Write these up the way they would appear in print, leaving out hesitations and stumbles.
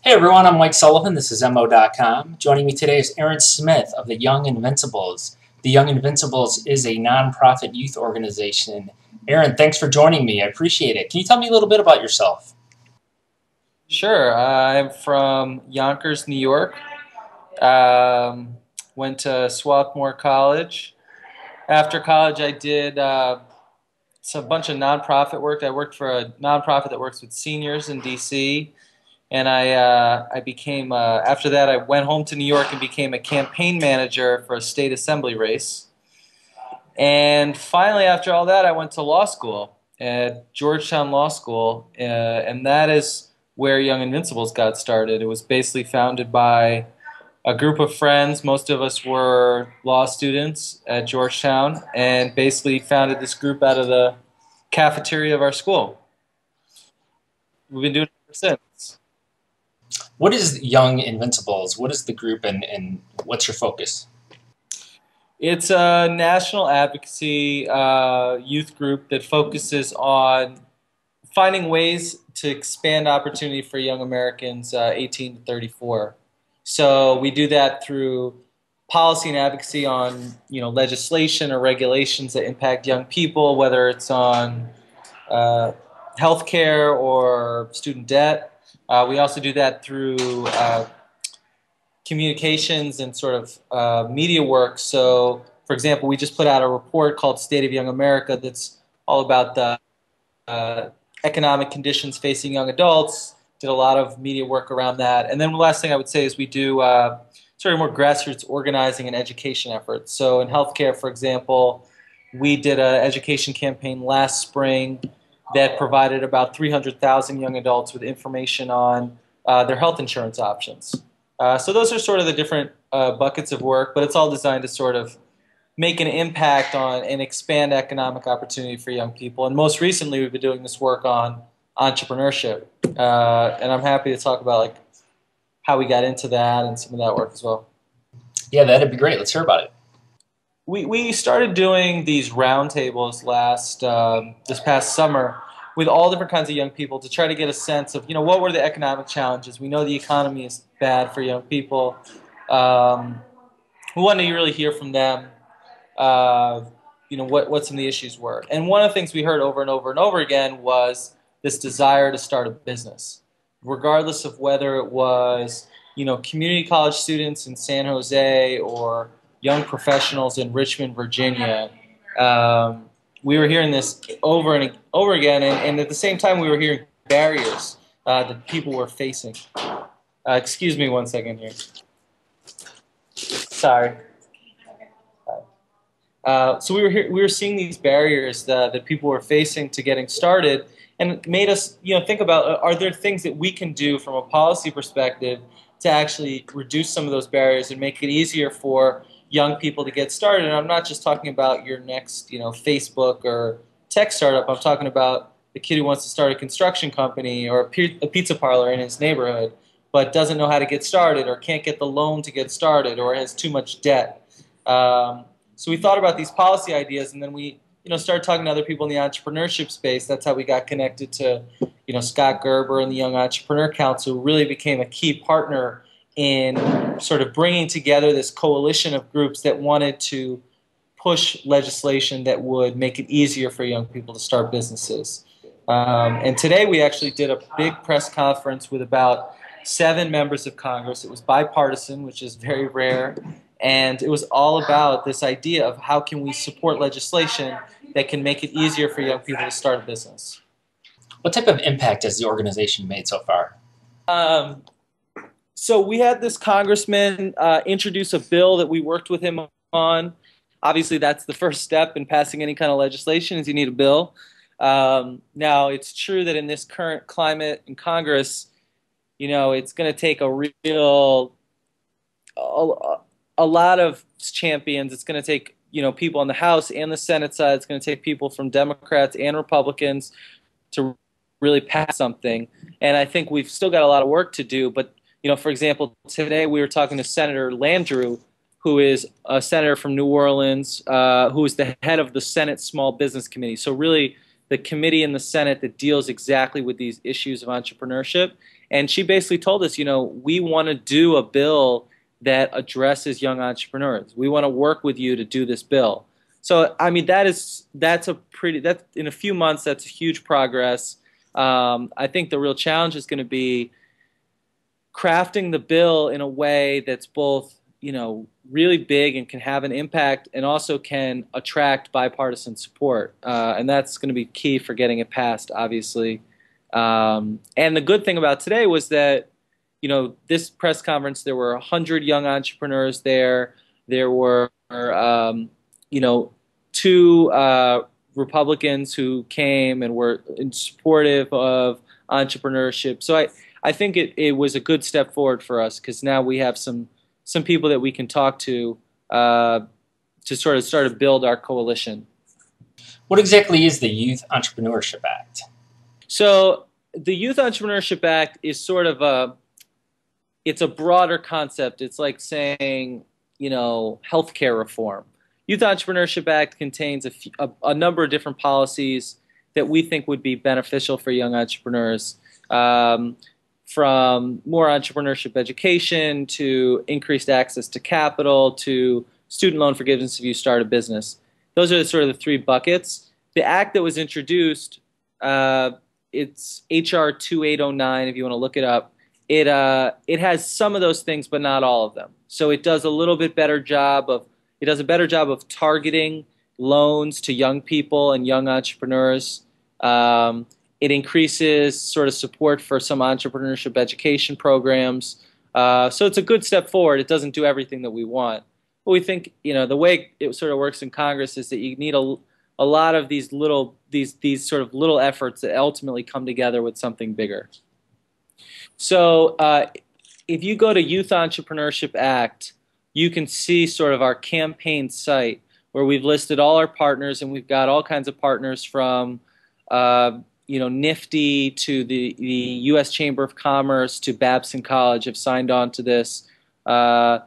Hey everyone, I'm Mike Sullivan. This is MO.com. Joining me today is Aaron Smith of the Young Invincibles. The Young Invincibles is a nonprofit youth organization. Aaron, thanks for joining me. I appreciate it. Can you tell me a little bit about yourself? Sure. I'm from Yonkers, New York. Um, Went to Swarthmore College. After college, I did a bunch of nonprofit work. I worked for a nonprofit that works with seniors in D.C. And I became, after that, I went home to New York and became a campaign manager for a state assembly race. And finally, after all that, I went to law school at Georgetown Law School, and that is where Young Invincibles got started. It was basically founded by a group of friends. Most of us were law students at Georgetown, and basically founded this group out of the cafeteria of our school. We've been doing it ever since. What is Young Invincibles? What is the group and what's your focus? It's a national advocacy youth group that focuses on finding ways to expand opportunity for young Americans 18 to 34. So we do that through policy and advocacy on legislation or regulations that impact young people, whether it's on healthcare or student debt. We also do that through communications and sort of media work. So, for example, we just put out a report called State of Young America that's all about the economic conditions facing young adults. Did a lot of media work around that. And then the last thing I would say is we do sort of more grassroots organizing and education efforts. So in healthcare, for example, we did an education campaign last spring that provided about 300,000 young adults with information on their health insurance options. So those are sort of the different buckets of work, but it's all designed to sort of make an impact on and expand economic opportunity for young people. And most recently, we've been doing this work on entrepreneurship, and I'm happy to talk about like how we got into that and some of that work as well. Yeah, that'd be great. Let's hear about it. We started doing these roundtables this past summer with all different kinds of young people to try to get a sense of what were the economic challenges. We know the economy is bad for young people. We wanted to really hear from them. What some of the issues were. And one of the things we heard over and over and over again was this desire to start a business, regardless of whether it was community college students in San Jose or young professionals in Richmond, Virginia. We were hearing this over and over again, and at the same time we were hearing barriers that people were facing. Excuse me one second here. Sorry. So we were seeing these barriers that people were facing to getting started, and it made us think about are there things that we can do from a policy perspective to actually reduce some of those barriers and make it easier for young people to get started. And I'm not just talking about your next Facebook or tech startup. I'm talking about the kid who wants to start a construction company or a pizza parlor in his neighborhood, but doesn't know how to get started or can't get the loan to get started or has too much debt. So we thought about these policy ideas, and then we started talking to other people in the entrepreneurship space. That's how we got connected to Scott Gerber and the Young Entrepreneur Council, who really became a key partner in sort of bringing together this coalition of groups that wanted to push legislation that would make it easier for young people to start businesses. And today we actually did a big press conference with about 7 members of Congress. It was bipartisan, which is very rare. And it was all about this idea of how can we support legislation that can make it easier for young people to start a business. What type of impact has the organization made so far? So we had this congressman introduce a bill that we worked with him on. Obviously, that's the first step in passing any kind of legislation is you need a bill. Now, it's true that in this current climate in Congress, it's going to take a lot of champions. It's going to take people on the House and the Senate side. It's going to take people from Democrats and Republicans to really pass something. And I think we've still got a lot of work to do. But for example, today we were talking to Senator Landrieu, who is a senator from New Orleans, who is the head of the Senate Small Business Committee. So really the committee in the Senate that deals exactly with these issues of entrepreneurship. And she basically told us, we want to do a bill that addresses young entrepreneurs. We want to work with you to do this bill. So, I mean, that's in a few months, that's a huge progress. I think the real challenge is going to be crafting the bill in a way that's both, really big and can have an impact, and also can attract bipartisan support. And that's going to be key for getting it passed, obviously. And the good thing about today was that, this press conference, there were 100 young entrepreneurs there. There were, two Republicans who came and were supportive of entrepreneurship. So I think it was a good step forward for us, because now we have some people that we can talk to sort of start to build our coalition. What exactly is the Youth Entrepreneurship Act? So the Youth Entrepreneurship Act is sort of it's a broader concept. It's like saying, healthcare reform. Youth Entrepreneurship Act contains a number of different policies that we think would be beneficial for young entrepreneurs, from more entrepreneurship education to increased access to capital to student loan forgiveness if you start a business. Those are sort of the three buckets. The act that was introduced, it's HR 2809 if you want to look it up. It has some of those things, but not all of them. So it does a better job of targeting loans to young people and young entrepreneurs. It increases sort of support for some entrepreneurship education programs. So it's a good step forward. It doesn't do everything that we want. But we think, the way it sort of works in Congress is that you need a lot of these sort of little efforts that ultimately come together with something bigger. So if you go to Youth Entrepreneurship Act, you can see sort of our campaign site where we've listed all our partners, and we've got all kinds of partners from Nifty to the U.S. Chamber of Commerce to Babson College have signed on to this. And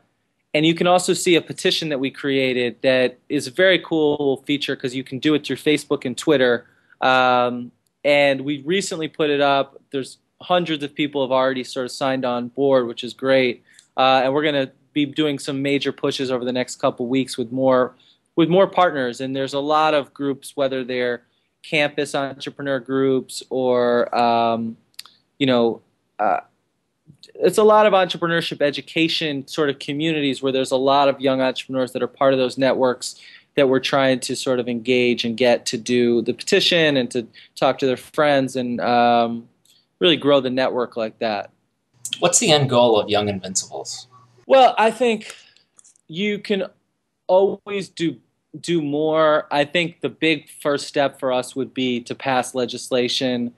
you can also see a petition that we created that is a very cool feature, because you can do it through Facebook and Twitter. And we recently put it up. There's hundreds of people have already sort of signed on board, which is great. And we're going to be doing some major pushes over the next couple weeks with more partners. And there's a lot of groups, whether they're campus entrepreneur groups or it's a lot of entrepreneurship education sort of communities where there's a lot of young entrepreneurs that are part of those networks that we're trying to sort of engage and get to do the petition and to talk to their friends and really grow the network like that. What's the end goal of Young Invincibles? Well, I think you can always do more. I think the big first step for us would be to pass legislation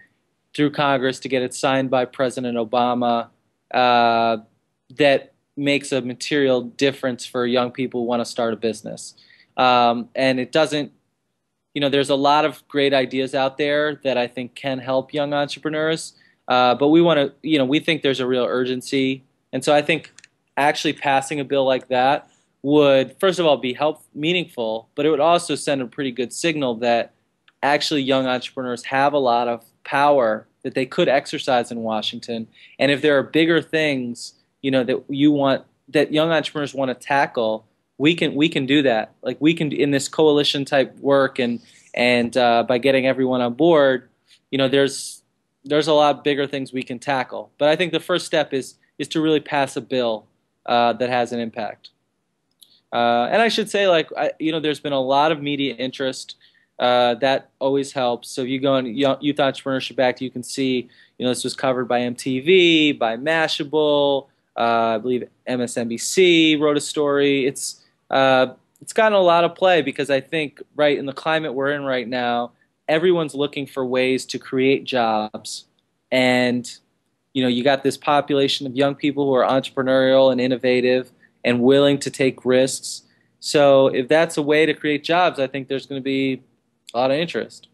through Congress to get it signed by President Obama that makes a material difference for young people who want to start a business. And it doesn't, there's a lot of great ideas out there that I think can help young entrepreneurs. But we want to, we think there's a real urgency. And so I think actually passing a bill like that would, first of all, be meaningful, but it would also send a pretty good signal that actually young entrepreneurs have a lot of power that they could exercise in Washington. And if there are bigger things, that young entrepreneurs want to tackle, we can do that. Like we can, in this coalition type work and by getting everyone on board, there's a lot bigger things we can tackle. But I think the first step is to really pass a bill that has an impact. And I should say, there's been a lot of media interest. That always helps. So if you go on Youth Entrepreneurship Act, you can see, this was covered by MTV, by Mashable. I believe MSNBC wrote a story. It's gotten a lot of play because I think, right, in the climate we're in right now, everyone's looking for ways to create jobs. And, you got this population of young people who are entrepreneurial and innovative and willing to take risks. So if that's a way to create jobs, I think there's going to be a lot of interest.